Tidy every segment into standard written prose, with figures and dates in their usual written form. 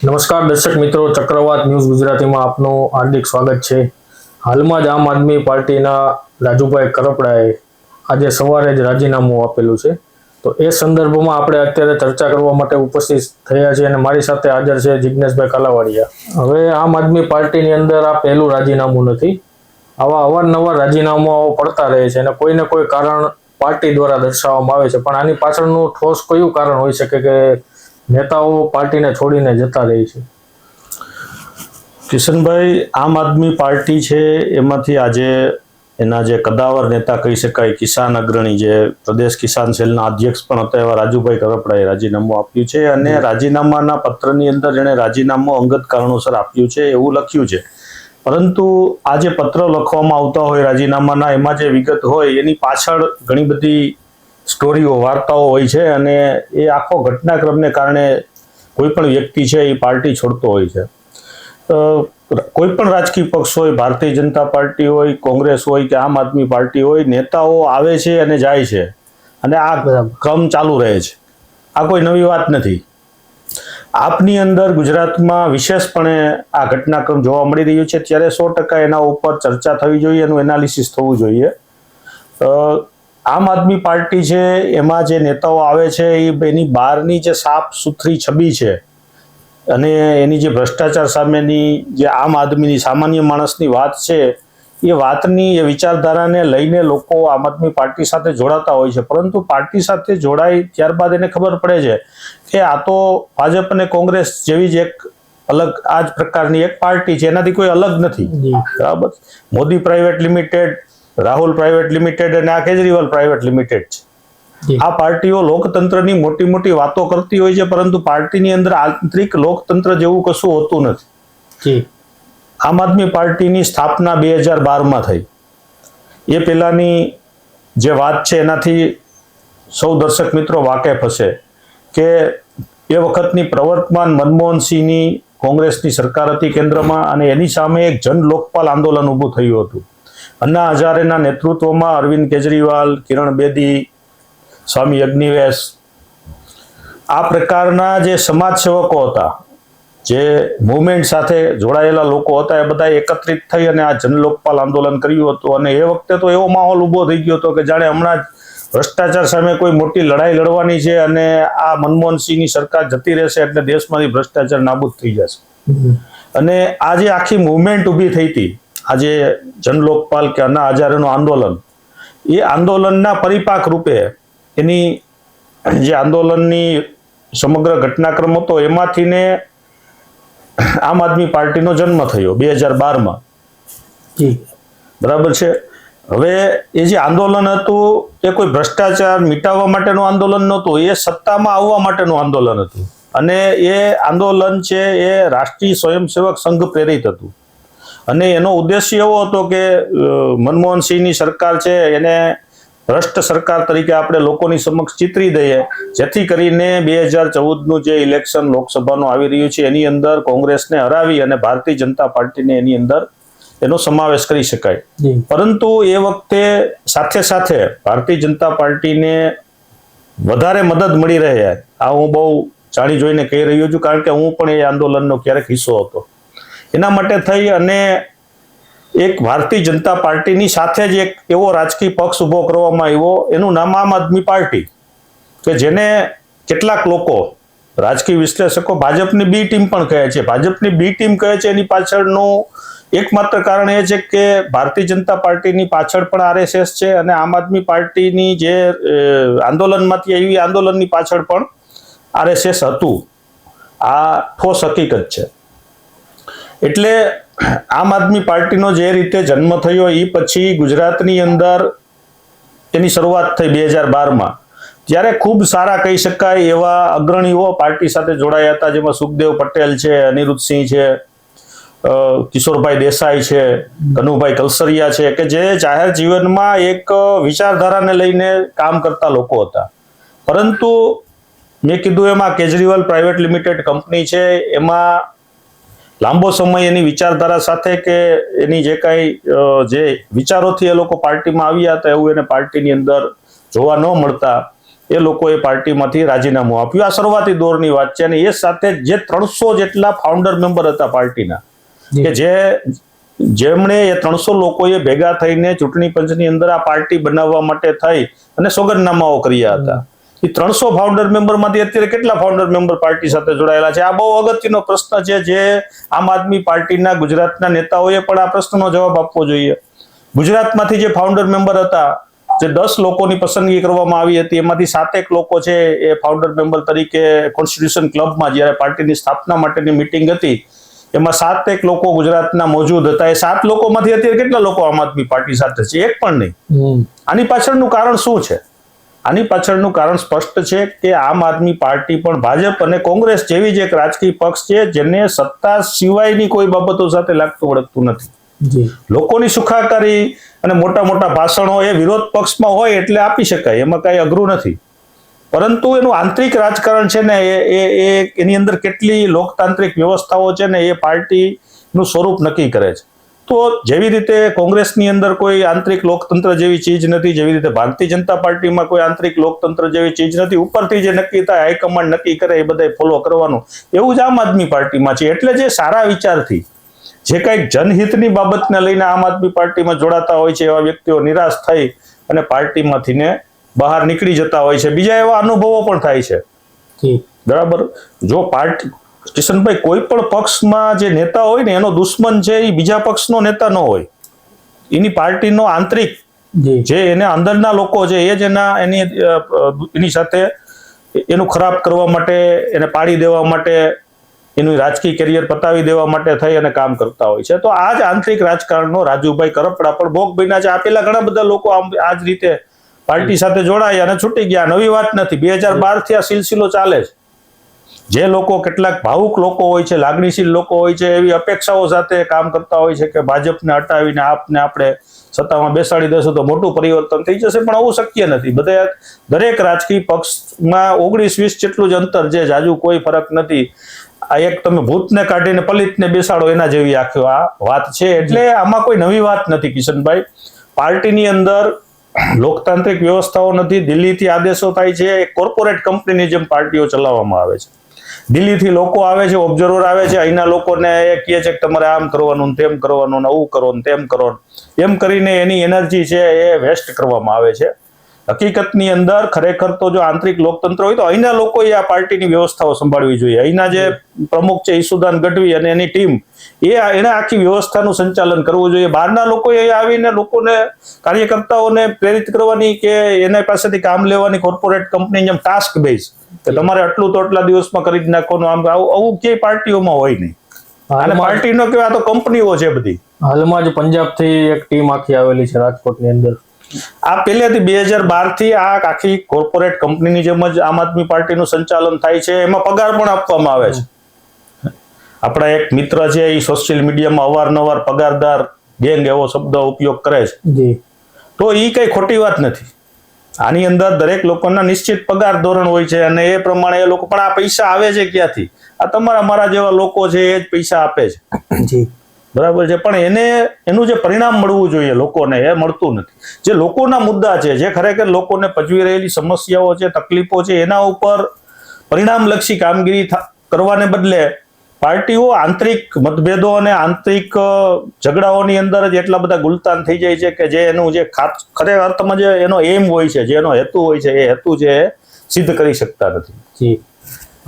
નમસ્કાર દર્શક મિત્રો, ચક્રવાત ન્યૂઝ ગુજરાતીમાં આપનું હાર્દિક સ્વાગત છે। હાલમાં જ આમ આદમી પાર્ટીના રાજુભાઈ કરપડાએ આજે સવારે જ રાજીનામું આપેલું છે, તો એ સંદર્ભમાં આપણે અત્યારે ચર્ચા કરવા માટે ઉપસ્થિત થયા છીએ અને મારી સાથે હાજર છે જિગ્નેશભાઈ કાલાવાડિયા। હવે આમ આદમી પાર્ટીની અંદર આ પહેલું રાજીનામું નથી, આવા અવારનવાર રાજીનામાઓ પડતા રહે છે અને કોઈને કોઈ કારણ પાર્ટી દ્વારા દર્શાવવામાં આવે છે, પણ આની પાછળનું ઠોસ કયું કારણ હોઈ શકે કે નેતાઓ પાર્ટીને છોડીને જતા રહે છે? કિશનભાઈ, આમ આદમી પાર્ટી છે એમાંથી આજે એના જે કદાવર નેતા કહી શકાય, કિસાન અગ્રણી, જે પ્રદેશ કિસાન સેલના અધ્યક્ષ પણ હતા એવા રાજુભાઈ કરપડાએ રાજીનામું આપ્યું છે અને રાજીનામાના પત્રની અંદર જેણે રાજીનામું અંગત કારણોસર આપ્યું છે એવું લખ્યું છે, પરંતુ આ જે પત્ર લખવામાં આવતા હોય રાજીનામાના, એમાં જે વિગત હોય એની પાછળ ઘણી બધી સ્ટોરીઓ, વાર્તાઓ હોય છે અને એ આખો ઘટનાક્રમને કારણે કોઈ પણ વ્યક્તિ છે એ પાર્ટી છોડતો હોય છે। કોઈ પણ રાજકીય પક્ષ હોય, ભારતીય જનતા પાર્ટી હોય, કોંગ્રેસ હોય કે આમ આદમી પાર્ટી હોય, નેતાઓ આવે છે અને જાય છે અને આ ક્રમ ચાલુ રહે છે। આ કોઈ નવી વાત નથી। આપની અંદર ગુજરાતમાં વિશેષપણે આ ઘટનાક્રમ જોવા મળી રહ્યું છે, ત્યારે 100% એના ઉપર ચર્ચા થવી જોઈએ, એનું એનાલિસિસ થવું જોઈએ। આમ આદમી પાર્ટી છે એમાં જે નેતાઓ આવે છે એની બહારની જે સાફ સુથરી છબી છે અને એની જે ભ્રષ્ટાચાર સામેની જે આમ આદમીની, સામાન્ય માણસની વાત છે, એ વાતની, એ વિચારધારાને લઈને લોકો આમ આદમી પાર્ટી સાથે જોડાતા હોય છે, પરંતુ પાર્ટી સાથે જોડાય ત્યારબાદ એને ખબર પડે છે કે આ તો ભાજપ અને કોંગ્રેસ જેવી જ એક અલગ આ જ પ્રકારની એક પાર્ટી છે, એનાથી કોઈ અલગ નથી। બરાબર, Modi private limited, Rahul private limited અને આ કેજરીવાલ પ્રાઇવેટ લિમિટેડ છે। આ પાર્ટીઓ લોકતંત્રની મોટી મોટી વાતો કરતી હોય છે, પરંતુ પાર્ટીની અંદર આંતરિક લોકતંત્ર જેવું કશું હોતું નથી। આમ આદમી પાર્ટીની સ્થાપના 2012માં થઈ। એ પહેલાની જે વાત છે એનાથી સૌ દર્શક મિત્રો વાકેફ હશે કે એ વખતની પ્રવર્તમાન મનમોહનસિંહની કોંગ્રેસની સરકાર હતી કેન્દ્રમાં અને એની સામે એક જન લોકપાલ આંદોલન ઊભું થયું હતું। અન્ના હજારેના નેતૃત્વમાં અરવિંદ કેજરીવાલ, કિરણ બેદી, સ્વામી અગ્નિવેશ, આ પ્રકારના જે સમાજ સેવકો હતા, જે મૂવમેન્ટ સાથે જોડાયેલા લોકો હતા, એ બધા એકત્રિત થઈ અને આ જનલોકપાલ આંદોલન કર્યું હતું અને એ વખતે તો એવો માહોલ ઊભો થઈ ગયો હતો કે જાણે હમણાં જ ભ્રષ્ટાચાર સામે કોઈ મોટી લડાઈ લડવાની છે અને આ મનમોહનસિંહની સરકાર જતી રહેશે એટલે દેશમાંથી ભ્રષ્ટાચાર નાબૂદ થઈ જશે। અને આ જે આખી મૂવમેન્ટ ઊભી થઈ હતી, આજે જનલોકપાલ કે અન્ના હજારેનું આંદોલન, એ આંદોલનના પરિપાક રૂપે એની જે આંદોલનની સમગ્ર ઘટનાક્રમ હતો એમાંથી ને આમ આદમી પાર્ટીનો જન્મ થયો 2012માં। બરાબર છે। હવે એ જે આંદોલન હતું એ કોઈ ભ્રષ્ટાચાર મિટાવવા માટેનું આંદોલન નહોતું, એ સત્તામાં આવવા માટેનું આંદોલન હતું અને એ આંદોલન છે એ રાષ્ટ્રીય સ્વયંસેવક સંઘ પ્રેરિત હતું અને એનો ઉદ્દેશ્ય એવો હતો કે મનમોહનસિંહની સરકાર છે એને ભ્રષ્ટ સરકાર તરીકે આપણે લોકોની સમક્ષ ચિતરી દઈએ, જેથી કરીને 2014નું જે ઇલેક્શન લોકસભાનું આવી રહ્યું છે એની અંદર કોંગ્રેસને હરાવી અને ભારતીય જનતા પાર્ટીને એની અંદર એનો સમાવેશ કરી શકાય। પરંતુ એ વખતે સાથે સાથે ભારતીય જનતા પાર્ટીને વધારે મદદ મળી રહે, આ હું બહુ જાણી જોઈને કહી રહ્યો છું કારણ કે હું પણ એ આંદોલનનો ક્યારેક હિસ્સો હતો। એના માટે થઈ અને એક ભારતીય જનતા પાર્ટીની સાથે જ એક એવો રાજકીય પક્ષ ઊભો કરવામાં આવ્યો, એનું નામ આમ આદમી પાર્ટી, કે જેને કેટલાક લોકો, રાજકીય વિશ્લેષકો ભાજપની બી ટીમ પણ કહે છે। ભાજપની બી ટીમ કહે છે એની પાછળનું એકમાત્ર કારણ એ છે કે ભારતીય જનતા પાર્ટીની પાછળ પણ આરએસએસ છે અને આમ આદમી પાર્ટીની જે આંદોલનમાંથી આવી આંદોલનની પાછળ પણ આરએસએસ હતું। આ ઠોસ હકીકત છે। એટલે આમ આદમી પાર્ટીનો જે રીતે જન્મ થયો એ પછી ગુજરાતની અંદર એની શરૂઆત થઈ 2012માં, ત્યારે ખૂબ સારા કહી શકાય એવા અગ્રણીઓ પાર્ટી સાથે જોડાયા હતા, જેમાં સુખદેવ પટેલ છે, અનિરુદ્ધસિંહ છે, કિશોરભાઈ દેસાઈ છે, કનુભાઈ કલસરિયા છે, કે જે જાહેર જીવનમાં એક વિચારધારાને લઈને કામ કરતા લોકો હતા। પરંતુ મેં કીધું એમાં કેજરીવાલ પ્રાઇવેટ લિમિટેડ કંપની છે, એમાં લાંબો સમય એની વિચારધારા સાથે કે એની જે કાંઈ જે વિચારોથી એ લોકો પાર્ટીમાં આવ્યા હતા એવું એને પાર્ટીની અંદર જોવા ન મળતા એ લોકોએ પાર્ટીમાંથી રાજીનામું આપ્યું. આ શરૂઆતી દોરની વાત છે. અને એ સાથે જે 300 જેટલા ફાઉન્ડર મેમ્બર હતા પાર્ટીના, કે જેમણે એ 300 લોકોએ ભેગા થઈને ચૂંટણી પંચની અંદર આ પાર્ટી બનાવવા માટે થઈ અને સોગંદનામાઓ કર્યા હતા. એ 300 ફાઉન્ડર મેમ્બરમાંથી અત્યારે કેટલા ફાઉન્ડર મેમ્બર પાર્ટી સાથે જોડાયેલા છે? આ બહુ અગત્યનો પ્રશ્ન છે, જે આમ આદમી પાર્ટીના ગુજરાતના નેતાઓએ પણ આ પ્રશ્નનો જવાબ આપવો જોઈએ. ગુજરાતમાંથી જે ફાઉન્ડર મેમ્બર હતા, જે 10 લોકોની પસંદગી કરવામાં આવી હતી, એમાંથી 7 લોકો છે એ ફાઉન્ડર મેમ્બર તરીકે કોન્સ્ટિટ્યુશન ક્લબમાં જ્યારે પાર્ટીની સ્થાપના માટેની મિટિંગ હતી એમાં 7 લોકો ગુજરાતના મોજૂદ હતા. એ 7 લોકોમાંથી અત્યારે કેટલા લોકો આમ આદમી પાર્ટી સાથે છે? એક પણ નહીં. આની પાછળનું કારણ શું છે? આની પાછળનું કારણ સ્પષ્ટ છે કે આમ આદમી પાર્ટી પણ ભાજપ અને કોંગ્રેસ જેવી જ એક રાજકીય પક્ષ છે જેને સત્તા સિવાયની કોઈ બાબતો સાથે લાગતું વળગતું નથી. લોકોની સુખાકારી અને મોટા મોટા ભાષણો એ વિરોધ પક્ષમાં હોય એટલે આપી શકાય, એમાં કઈ અઘરું નથી. પરંતુ એનું આંતરિક રાજકારણ છે ને એ એની અંદર કેટલી લોકતાંત્રિક વ્યવસ્થાઓ છે ને એ પાર્ટીનું સ્વરૂપ નક્કી કરે છે. તો જેવી રીતે કોંગ્રેસની અંદર કોઈ આંતરિક લોકતંત્ર જેવી ચીજ નથી, જેવી રીતે ભારતીય જનતા પાર્ટીમાં કોઈ આંતરિક લોકતંત્ર જેવી ચીજ નથી, ઉપરથી જે નક્કી થાય હાઈકમાન્ડ નક્કી કરે એ બધા ફોલો કરવાનું, એવું જ આમ આદમી પાર્ટીમાં છે. એટલે જે સારા વિચારથી જે કંઈક જનહિતની બાબતને લઈને આમ આદમી પાર્ટીમાં જોડાતા હોય છે એવા વ્યક્તિઓ નિરાશ થઈ અને પાર્ટીમાંથી ને બહાર નીકળી જતા હોય છે. બીજા એવા અનુભવો પણ થાય છે. બરાબર. જો પાર્ટી કિશનભાઈ, કોઈ પણ પક્ષમાં જે નેતા હોય ને એનો દુશ્મન છે એ બીજા પક્ષનો નેતા ન હોય, એની પાર્ટીનો આંતરિક જે એને અંદરના લોકો છે એ જ એની સાથે એનું ખરાબ કરવા માટે, એને પાડી દેવા માટે, એનું રાજકીય કેરિયર પતાવી દેવા માટે થઈ અને કામ કરતા હોય છે. તો આ જ આંતરિક રાજકારણનો રાજુભાઈ કરપડા પણ ભોગ બન્યા છે. આ પેલા ઘણા બધા લોકો આ જ રીતે પાર્ટી સાથે જોડાયા અને છૂટી ગયા. નવી વાત નથી. 2012 થી આ સિલસિલો ચાલે છે. જે લોકો કેટલાક ભાવુક લોકો હોય છે, લાગણીશીલ લોકો હોય છે, એવી અપેક્ષાઓ સાથે કામ કરતા હોય છે કે ભાજપને હટાવીને આપને આપણે સત્તામાં બેસાડી દેશું તો મોટું પરિવર્તન થઈ જશે, પણ આવું શક્ય નથી. બધા દરેક રાજકીય પક્ષમાં 19-20 જેટલું જ અંતર છે, જાજુ કોઈ ફરક નથી. આ એક તમે ભૂતને કાઢીને પલિતને બેસાડો એના જેવી આખી આ વાત છે. એટલે આમાં કોઈ નવી વાત નથી કિશનભાઈ. પાર્ટીની અંદર લોકતાંત્રિક વ્યવસ્થાઓ નથી. દિલ્હીથી આદેશો થાય છે. એક કોર્પોરેટ કંપનીની જેમ પાર્ટીઓ ચલાવવામાં આવે છે. દિલ્હીથી લોકો આવે છે, ઓબ્ઝર્વર આવે છે, અહીંના લોકોને એ કહે છે કે તમારે આમ કરવાનું, તેમ કરવાનું, આવું કરો, તેમ કરો, એમ કરીને એની એનર્જી છે એ વેસ્ટ કરવામાં આવે છે. હકીકતની અંદર ખરેખર તો જો આંતરિક લોકતંત્ર હોય તો અહીંના લોકોએ આ પાર્ટીની વ્યવસ્થાઓ સંભાળવી જોઈએ. અહીંના જે પ્રમુખ છે ઈસુદાન ગઢવી અને એની ટીમ એને આખી વ્યવસ્થાનું સંચાલન કરવું જોઈએ. બહારના લોકોએ આવીને લોકોને, કાર્યકર્તાઓને પ્રેરિત કરવાની કે એના પાસેથી કામ લેવાની કોર્પોરેટ કંપની જેમ ટાસ્ક બેઝ કે તમારે આટલું તો આટલા દિવસમાં કરી જ નાખવાનું, આવું ક્યાંય પાર્ટીઓમાં હોય નહીં. અને પાર્ટીનો કહેવાય તો કંપનીઓ છે બધી. હાલમાં જ પંજાબથી એક ટીમ આખી આવેલી છે રાજકોટની અંદર. આ પહેલેથી 2012 થી આ આખી કોર્પોરેટ કંપનીની જેમ જ આમ આદમી પાર્ટીનું સંચાલન થાય છે. એમાં પગાર પણ આપવામાં આવે છે. આપણા એક મિત્ર છે એ સોશિયલ મીડિયામાં અવારનવાર પગારદાર ગેંગ એવો શબ્દ ઉપયોગ કરે છે. તો એ કઈ ખોટી વાત નથી. આની અંદર દરેક લોકોના નિશ્ચિત પગાર ધોરણ હોય છે અને એ પ્રમાણે એ લોકો, પણ આ પૈસા આવે છે ક્યાંથી? આ તમારા મારા જેવા લોકો છે એ જ પૈસા આપે છે. બરાબર છે. પણ એનું જે પરિણામ મળવું જોઈએ લોકોને, એ મળતું નથી. જે લોકોના મુદ્દા છે, જે ખરેખર લોકોને પજવી રહેલી સમસ્યાઓ છે, તકલીફો છે, એના ઉપર પરિણામલક્ષી કામગીરી કરવાને બદલે પાર્ટીઓ આંતરિક મતભેદો અને આંતરિક ઝઘડાઓની અંદર જ એટલા બધા ગુલતાન થઈ જાય છે કે જે એનું જે ખરેખર અર્થમાં જે એનો એમ હોય છે, જે એનો હેતુ હોય છે, એ હેતુ જે સિદ્ધ કરી શકતા નથી.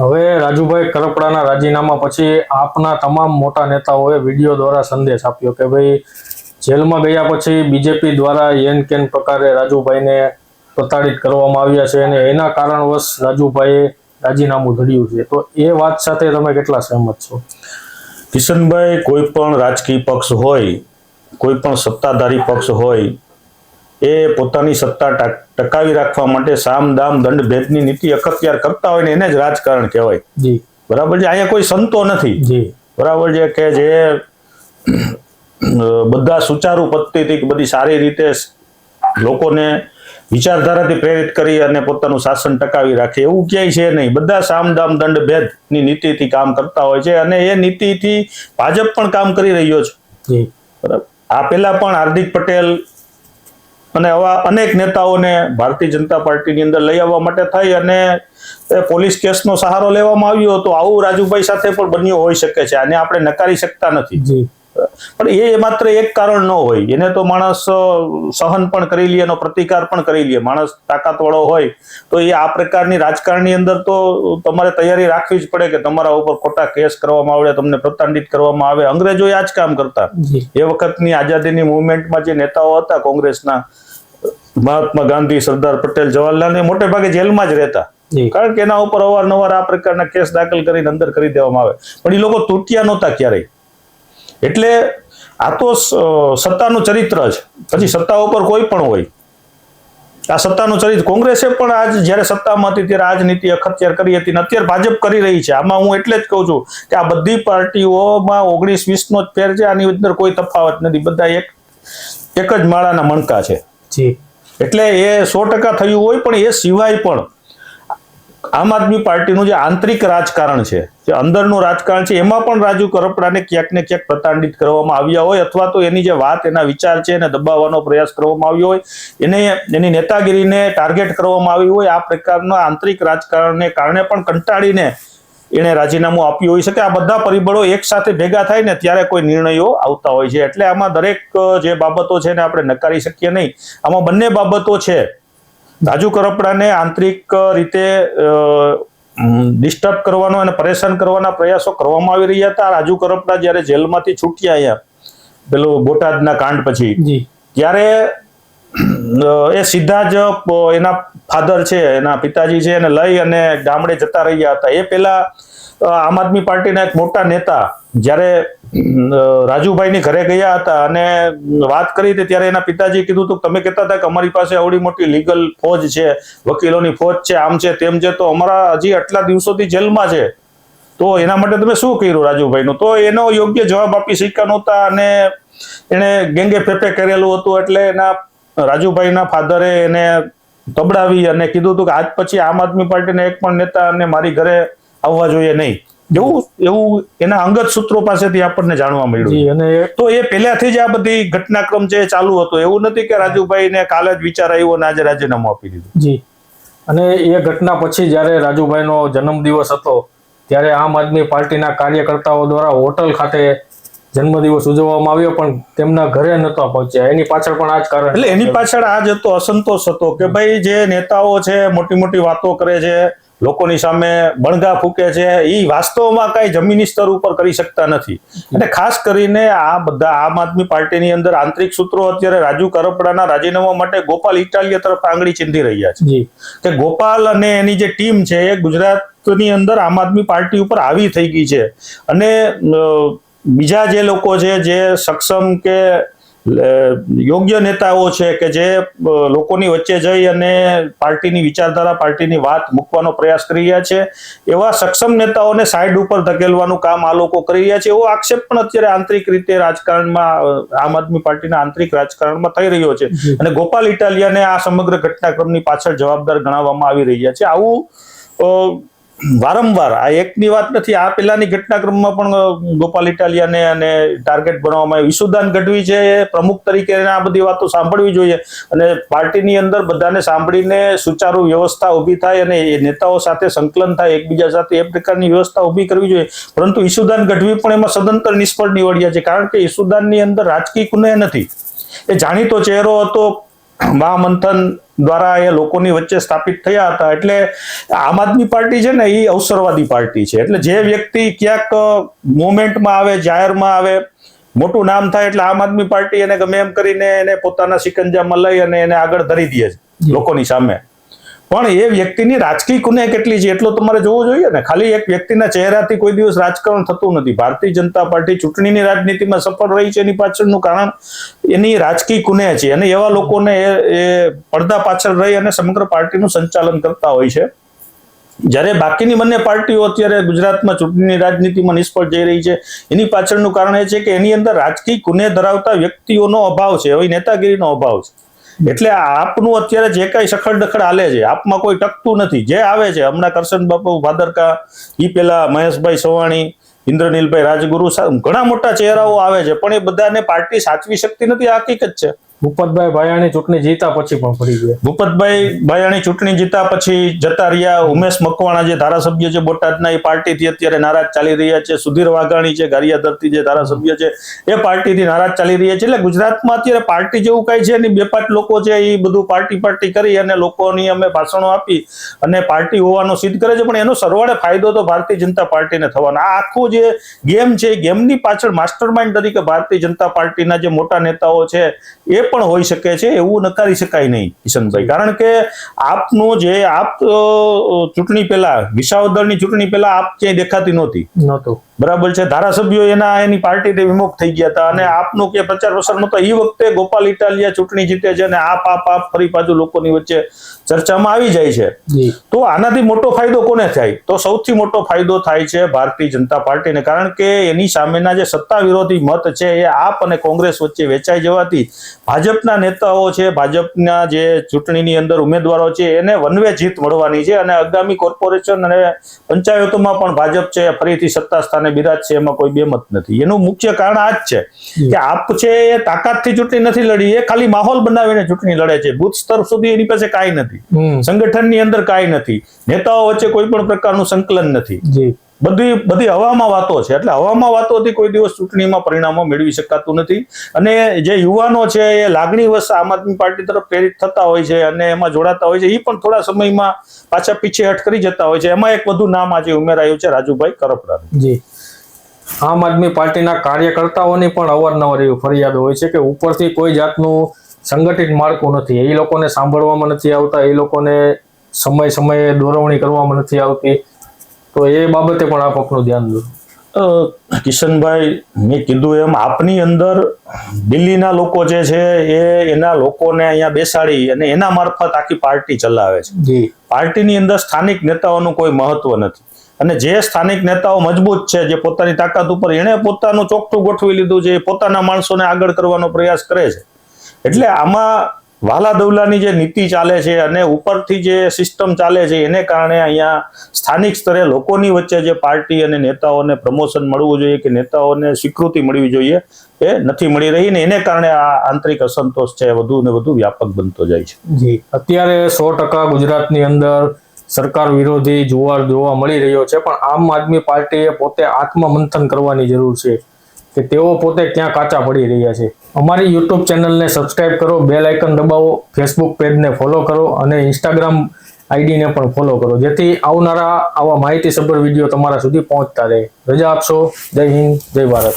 હવે રાજુભાઈ કરપડાના રાજીનામા પછી આપના તમામ મોટા નેતાઓએ વિડીયો દ્વારા સંદેશ આપ્યો કે ભાઈ જેલમાં ગયા પછી બીજેપી દ્વારા એન કેન પ્રકારે રાજુભાઈને પ્રતાડિત કરવામાં આવ્યા છે અને એના કારણવશ રાજુભાઈએ રાજીનામું ધર્યું છે. તો એ વાત સાથે તમે કેટલા સહેમત છો? કિશનભાઈ, કોઈ પણ રાજકીય પક્ષ હોય, કોઈ પણ સત્તાધારી પક્ષ હોય, એ પોતાની સત્તા ટકાવી રાખવા માટે સામ દામ દંડ ભેદની નીતિ અખત્યાર કરતા હોય ને એને જ રાજકારણ કહેવાય. બરાબર છે. અહીંયા કોઈ સંતો નથી. બરાબર છે કે જે બધા સુચારુ પદ્ધતિથી બધી સારી રીતે લોકોને વિચારધારાથી પ્રેરિત કરી અને પોતાનું શાસન ટકાવી રાખે, એવું ક્યાંય છે નહીં. બધા સામ દામ દંડ ભેદની નીતિથી કામ કરતા હોય છે અને એ નીતિથી ભાજપ પણ કામ કરી રહ્યો છે. બરાબર. આ પહેલા પણ હાર્દિક પટેલ અને આવા અનેક નેતાઓને ભારતીય જનતા પાર્ટીની અંદર લઈ આવવા માટે થઈ અને પોલીસ કેસનો સહારો લેવામાં આવ્યો હતો. આવું રાજુભાઈ સાથે પણ બન્યું હોઈ શકે છે, આને આપણે નકારી શકતા નથી. જી પણ એ માત્ર એક કારણ ન હોય, એને તો માણસ સહન પણ કરી લે, એનો પ્રતિકાર પણ કરી લે. માણસ તાકાતવાળો હોય તો એ આ પ્રકારની રાજકારણની અંદર તો તમારે તૈયારી રાખવી જ પડે કે તમારા ઉપર ખોટા કેસ કરવામાં આવે, તમને પ્રતાડિત કરવામાં આવે. અંગ્રેજો આ જ કામ કરતા. એ વખતની આઝાદીની મુવમેન્ટમાં જે નેતાઓ હતા કોંગ્રેસના, મહાત્મા ગાંધી, સરદાર પટેલ, જવાહરલાલ, એ મોટે ભાગે જેલમાં જ રહેતા, કારણ કે એના ઉપર અવારનવાર આ પ્રકારના કેસ દાખલ કરીને અંદર કરી દેવામાં આવે. પણ એ લોકો તૂટ્યા નહોતા ક્યારેય. એટલે આ તો સત્તાનું ચરિત્ર છે. પછી સત્તા ઉપર કોઈ પણ હોય, આ સત્તાનું ચરિત્ર. કોંગ્રેસે પણ આજ જયારે સત્તામાં હતી ત્યારે આજ નીતિ અખત્યાર કરી હતી, ને અત્યારે ભાજપ કરી રહી છે. આમાં હું એટલે જ કહું છું કે આ બધી પાર્ટીઓમાં 19-20 નો જ ફેર છે, આની અંદર કોઈ તફાવત નથી. બધા એક જ માળાના મણકા છે. એટલે એ 100% થયું હોય, પણ એ સિવાય પણ આમ આદમી પાર્ટીનું જે આંતરિક રાજકારણ છે, જે અંદરનું રાજકારણ છે, એમાં પણ રાજુ કરપડાને ક્યાંક ને ક્યાંક પ્રતાડિત કરવામાં આવ્યા હોય, અથવા તો એની જે વાત, એના વિચાર છે એને દબાવવાનો પ્રયાસ કરવામાં આવ્યો હોય, એની નેતાગીરીને ટાર્ગેટ કરવામાં આવી હોય. આ પ્રકારના આંતરિક રાજકારણને કારણે પણ કંટાળીને એણે રાજીનામું આપ્યું હોય છે. કે આ બધા પરિબળો એક સાથે ભેગા થાય ને ત્યારે કોઈ નિર્ણયો આવતા હોય છે. એટલે આમાં દરેક જે બાબતો છે ને આપણે નકારી શકીએ નહીં. આમાં બંને બાબતો છે. રાજુ કરપડાને આંતરિક રીતે ડિસ્ટર્બ કરવાનો અને પરેશાન કરવાના પ્રયાસો કરવામાં આવી રહ્યા હતા. રાજુ કરપડા જયારે જેલમાંથી છૂટ્યા અહીંયા પેલું બોટાદના કાંડ પછી, ત્યારે એ સીધા જ એના ફાધર છે, એના પિતાજી છે, એને લઈ અને ગામડે જતા રહ્યા હતા. એ પેલા આમ આદમી પાર્ટીના એક મોટા નેતા જ્યારે રાજુભાઈની ઘરે ગયા હતા અને વાત કરી હતી, ત્યારે એના પિતાજી કીધું હતું, તમે કહેતા હતા કે અમારી પાસે આવડી મોટી લીગલ ફોજ છે, વકીલોની ફોજ છે, આમ છે તેમ છે, તો અમારા હજી આટલા દિવસોથી જેલમાં છે, તો એના માટે તમે શું કર્યું રાજુભાઈનું? તો એનો યોગ્ય જવાબ આપી શક્યા નહોતા અને એને ગેંગે ફેફે કરેલું હતું. એટલે એના રાજુભાઈના ફાધરે એને તબડાવી અને કીધું હતું કે આજ પછી આમ આદમી પાર્ટીના એક પણ નેતા અને મારી ઘરે આવવા જોઈએ નહીં. એવું એના અંગત સૂત્રો પાસેથી આપણને જાણવા મળ્યું. અને તો એ પહેલાથી જ આ બધી ઘટનાક્રમ છે ચાલુ હતો. એવું નથી કે રાજુભાઈને કાલે જ વિચાર આવ્યો અને આજે રાજીનામું આપી દીધું. જી. અને એ ઘટના પછી જ્યારે રાજુભાઈનો જન્મદિવસ હતો ત્યારે આમ આદમી પાર્ટીના કાર્યકર્તાઓ દ્વારા હોટલ ખાતે જન્મદિવસ ઉજવવામાં આવ્યો, પણ તેમના ઘરે નહોતા પહોંચ્યા. એની પાછળ પણ આ જ કારણ. એટલે એની પાછળ આ જ હતો, અસંતોષ હતો કે ભાઈ જે નેતાઓ છે મોટી મોટી વાતો કરે છે, લોકોની સામે બણગા ફૂકે છે, એ વાસ્તવમાં કઈ જમીની સ્તર ઉપર કરી શકતા નથી. અને ખાસ કરીને આ બધા આમ આદમી પાર્ટીની અંદર આંતરિક સૂત્રો અત્યારે રાજુ કરપડાના રાજીનામા માટે ગોપાલ ઇટાલિયા તરફ આંગળી ચીંધી રહ્યા છે. કે ગોપાલ અને એની જે ટીમ છે એ ગુજરાતની અંદર આમ આદમી પાર્ટી ઉપર હાવી થઈ ગઈ છે. અને બીજા જે લોકો છે, જે સક્ષમ કે યોગ્ય નેતાઓ છે, કે જે લોકોની વચ્ચે જઈ અને પાર્ટીની વિચારધારા, પાર્ટીની વાત મૂકવાનો પ્રયાસ કરી રહ્યા છે, એવા સક્ષમ નેતાઓને સાઈડ ઉપર ધકેલવાનું કામ આ લોકો કરી રહ્યા છે. એવો આક્ષેપ પણ અત્યારે આંતરિક રીતે રાજકારણમાં, આમ આદમી પાર્ટીના આંતરિક રાજકારણમાં થઈ રહ્યો છે. અને ગોપાલ ઇટાલિયાને આ સમગ્ર ઘટનાક્રમની પાછળ જવાબદાર ગણાવવામાં આવી રહ્યા છે. આવું વારંવાર, આ એકની વાત નથી, આ પહેલાની ઘટનાક્રમમાં પણ ગોપાલ ઇટાલિયાને અને ટાર્ગેટ બનાવવામાં આવ્યું. ઈસુદાન ગઢવી છે એ પ્રમુખ તરીકે આ બધી વાતો સાંભળવી જોઈએ અને પાર્ટીની અંદર બધાને સાંભળીને સુચારુ વ્યવસ્થા ઊભી થાય અને એ નેતાઓ સાથે સંકલન થાય એકબીજા સાથે, એ પ્રકારની વ્યવસ્થા ઊભી કરવી જોઈએ. પરંતુ ઈસુદાન ગઢવી પણ એમાં સદંતર નિષ્ફળ નીવડ્યા છે, કારણ કે ઈસુદાનની અંદર રાજકીય કુનેહ નથી. એ જાણીતો ચહેરો હતો, મહામંથન દ્વારા એ લોકોની વચ્ચે સ્થાપિત થયા હતા. એટલે આમ આદમી પાર્ટી છે ને એ અવસરવાદી પાર્ટી છે. એટલે જે વ્યક્તિ ક્યાંક મુવમેન્ટમાં આવે, જાહેરમાં આવે, મોટું નામ થાય, એટલે આમ આદમી પાર્ટી એને ગમે એમ કરીને એને પોતાના સિકંજામાં લઈ અને એને આગળ ધરી દે છે લોકોની સામે. પણ એ વ્યક્તિની રાજકીય કુનેહ કેટલી છે એટલો તમારે જોવું જોઈએ ને. ખાલી એક વ્યક્તિના ચહેરાથી કોઈ દિવસ રાજકારણ થતું નથી. ભારતીય જનતા પાર્ટી ચૂંટણીની રાજનીતિમાં સફળ રહી છે, એની પાછળનું કારણ એની રાજકીય કુનેહ છે. અને એવા લોકોને એ પડદા પાછળ રહી અને સમગ્ર પાર્ટીનું સંચાલન કરતા હોય છે. જ્યારે બાકીની બંને પાર્ટીઓ અત્યારે ગુજરાતમાં ચૂંટણીની રાજનીતિમાં નિષ્ફળ જઈ રહી છે, એની પાછળનું કારણ એ છે કે એની અંદર રાજકીય કુનેહ ધરાવતા વ્યક્તિઓનો અભાવ છે, એવી નેતાગીરીનો અભાવ છે. એટલે આપનું અત્યારે જે કઈ સખડ દખડ હાલે છે, આપમાં કોઈ ટકતું નથી. જે આવે છે, હમણાં કરશન બાપુ ભાદરકા, ઈ પેલા મહેશભાઈ સવાણી, ઇન્દ્રનીલભાઈ રાજગુરુ, ઘણા મોટા ચહેરાઓ આવે છે, પણ એ બધાને પાર્ટી સાચવી શકતી નથી. આ હકીકત છે. ભૂપતભાઈ ભાયાણી ચૂંટણી જીતા પછી પણ પડી ગયા. ભૂપતભાઈ ભાયાણી ચૂંટણી જીતા પછી જતા રહ્યા. ઉમેશ મકવાણા જે ધારાસભ્ય છે બોટાદના, એ પાર્ટીથી અત્યારે નારાજ ચાલી રહ્યા છે. સુધીર વાઘાણી છે ગારિયાદરથી જે ધારાસભ્ય છે, એ પાર્ટીથી નારાજ ચાલી રહ્યા છે. એટલે ગુજરાતમાં અત્યારે પાર્ટી જેવું કઈ છે નહીં. 2-5 લોકો છે એ બધું પાર્ટી કરી અને લોકોની અમે ભાષણો આપી અને પાર્ટી હોવાનું સિદ્ધ કરે છે. પણ એનો સરવાળે ફાયદો તો ભારતીય જનતા પાર્ટીને થવાનો. આ આખું જે ગેમ છે, ગેમની પાછળ માસ્ટરમાઇન્ડ તરીકે ભારતીય જનતા પાર્ટીના જે મોટા નેતાઓ છે એ પણ હોઈ શકે છે. એવું નકારી શકાય નહીં કિશનભાઈ. કારણ કે આપનું જે ચૂંટણી પહેલા, વિસાવદરની ચૂંટણી પહેલા આપ ક્યાંય દેખાતી નહોતું. બરાબર છે. ધારાસભ્યો એની પાર્ટીથી વિમુખ થઈ ગયા હતા અને આપનું કે પ્રચાર પ્રસાર નહોતો. એ વખતે ગોપાલ ઇટાલિયા ચૂંટણી જીતે છે અને આપ ફરી પાછું લોકોની વચ્ચે ચર્ચામાં આવી જાય છે. તો આનાથી મોટો ફાયદો કોને થાય? તો સૌથી મોટો ફાયદો થાય છે ભારતીય જનતા પાર્ટીને. કારણ કે એની સામેના જે સત્તા વિરોધી મત છે એ આપ અને કોંગ્રેસ વચ્ચે વેચાઈ જવાથી ભાજપના નેતાઓ છે, ભાજપના જે ચૂંટણીની અંદર ઉમેદવારો છે એને વનવે જીત મળવાની છે. અને આગામી કોર્પોરેશન અને પંચાયતોમાં પણ ભાજપ છે ફરીથી સત્તા સ્થાને બિરાજ છે. એમાં કોઈ બેમત નથી. એનું મુખ્ય કારણ આ જ છે કે આપ છે એ તાકાતથી ચૂંટણી નથી લડી, એ ખાલી માહોલ બનાવીને ચૂંટણી લડે છે. બુથ સ્તર સુધી એની પાસે કાંઈ નથી, સંગઠનની અંદર કાંઈ નથી, નેતાઓ વચ્ચે કોઈ પણ પ્રકારનું સંકલન નથી. બધી હવામાં વાતો છે. એટલે હવામાં વાતોથી કોઈ દિવસ ચૂંટણીમાં પરિણામો મેળવી શકાતું નથી. અને જે યુવાનો છે એ લાગણીવશ આમ આદમી પાર્ટી તરફ પ્રેરિત થતા હોય છે અને એમાં જોડાતા હોય છે. એ પણ થોડા સમયમાં પાછા પીછેહટ કરી જતા હોય છે. એમાં એક વધુ નામ આજે ઉમેરાયું છે, રાજુભાઈ કરપડા. જી, આમ આદમી પાર્ટીના કાર્યકર્તાઓની પણ અવારનવાર એવી ફરિયાદ હોય છે કે ઉપરથી કોઈ જાતનું સંગઠિત માળખું નથી. એ લોકોને સાંભળવામાં નથી આવતા, એ લોકોને સમયે દોરવણી કરવામાં નથી આવતી. તો એ બાબતે પણ આપ આપનું ધ્યાન દો. કિશનભાઈ, મેં કીધું એમ આપની અંદર દિલ્હીના લોકો જે છે એ એના લોકોને અહીંયા બેસાડી અને એના મારફત આખી પાર્ટી ચલાવે છે. પાર્ટીની અંદર સ્થાનિક નેતાઓનું કોઈ મહત્વ નથી. અને જે સ્થાનિક નેતાઓ મજબૂત છે, જે પોતાની તાકાત ઉપર એને પોતાનું ચોકઠું ગોઠવી લીધું છે, પોતાના માણસોને આગળ કરવાનો પ્રયાસ કરે છે. એટલે આમાં વાલા દવલાની જે નીતિ ચાલે છે અને ઉપરથી જે સિસ્ટમ ચાલે છે એને કારણે અહીંયા સ્થાનિક સ્તરે લોકોની વચ્ચે જે પાર્ટી અને નેતાઓને પ્રમોશન મળવું જોઈએ કે નેતાઓને સ્વીકૃતિ મળવી જોઈએ એ નથી મળી રહી ને એને કારણે આ આંતરિક અસંતોષ છે વધુ ને વધુ વ્યાપક બનતો જાય છે. જી, અત્યારે 100% ગુજરાતની અંદર સરકાર વિરોધી જુવાળ જોવા મળી રહ્યો છે. પણ આમ આદમી પાર્ટીએ પોતે આત્મમંથન કરવાની જરૂર છે કે તેઓ પોતે ક્યાં કાચા પડી રહ્યા છે. અમારી યુટ્યુબ ચેનલને સબસ્ક્રાઇબ કરો, બેલ આઇકન દબાવો, ફેસબુક પેજને ફોલો કરો અને ઇન્સ્ટાગ્રામ આઈડીને પણ ફોલો કરો, જેથી આવનારા આવા માહિતીસભર વિડીયો તમારા સુધી પહોંચતા રહે. રજા આપશો. જય હિન્દ, જય ભારત.